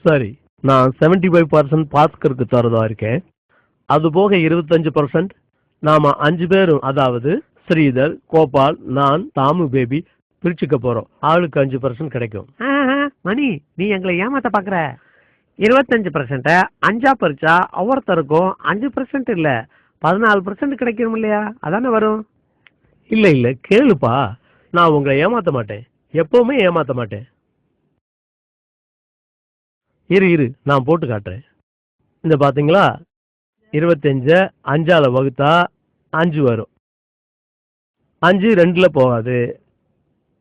சரி, நான் 75% பாஸ்கருக்கு தரதா இருக்கேன். அது போக 25% நாம 5 பேரும், அதாவது ஸ்ரீதர், கோபால், நான், தாமு பேபி பிரிச்சுக்க போறோம். ஆளுக்கு 5% கிடைக்கும். மணி, நீ எங்களை ஏமாத்த பாக்குற. 25% 5ஆ பறிச்சா ஒவ்வொருத்தருக்கும் 5% இல்ல 14% கிடைக்கும் இல்லையா? அதானே வரும். இல்ல இல்ல, கேளுப்பா, நான் உங்களை ஏமாத்த மாட்டேன், எப்பவுமே ஏமாத்த மாட்டேன். இரு நான் போட்டு காட்டுறேன். இந்த பாத்தீங்களா, 25 5ஆல வகுத்தா 5 வரும். 5 2ல போகாது.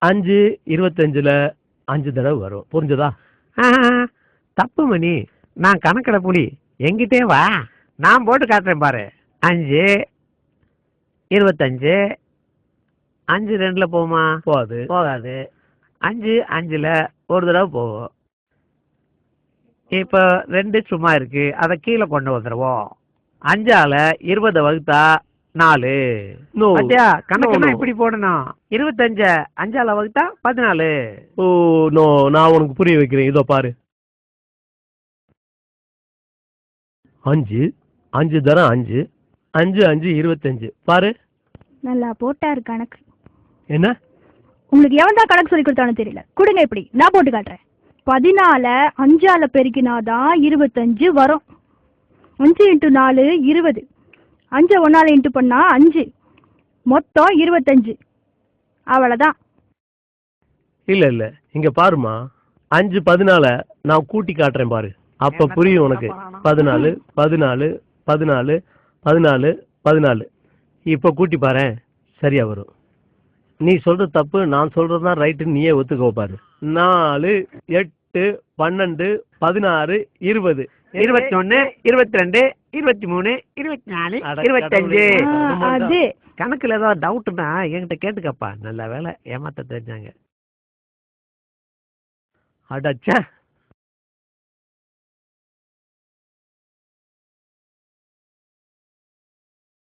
5 25ல 5 தடவை வரும். புரிஞ்சதா? தப்பு மணி, நான் கணக்கிட புலி. எங்கிட்டே வா, நான் போட்டு காட்டுறேன் பாரு. 5 25 5 2ல போகுமா? போகாது. 5 5ல ஒரு தடவை போகும். இப்போ 2 சும்மா இருக்கு, அதை கீழே கொண்டு வந்துடுவோம். 5ஆல 20 வகுத்தா 4. கணக்குன்னா இப்படி போடணும். 25 5ஆல வகுத்தா 14. ஓ நோ, நான் உனக்கு புரிய வைக்கிறேன். இதோ பாரு. 5 5 தரம் 5 5 5 25. பாரு, நல்லா போட்டாரு கணக்கு. என்ன? உங்களுக்கு எவன் தான் கணக்கு சொல்லி கொடுத்தானு தெரியல. கொடுங்க, இப்படி நான் போட்டு காட்டுறேன். 14 5ஆல பெருக்கினாதான் 25 வரும். 5 × 4 20. 5 1ஆல இன்ட்டு பண்ணா 5, மொத்தம் 25. அவ்வளவுதான். இல்ல இங்க பாருமா, 5 14 நான் கூட்டி காட்டுறேன் பாரு, அப்ப புரியும் உனக்கு. 14 14 14 14 14. இப்ப கூட்டி பாரு, சரியா வரும். நீ சொல்றது தப்பு, நான் சொல்றதுதான் ரைட்டு, நீயே ஒத்துக்கோ பாரு. 4 8 12 16 20 21 22 23 24 25. அது கணக்குல ஏதாவது டவுட்னா என்கிட்ட கேட்டுக்கப்பா. நல்ல வேலை ஏமாத்த தெரிஞ்சாங்க. அடச்சா.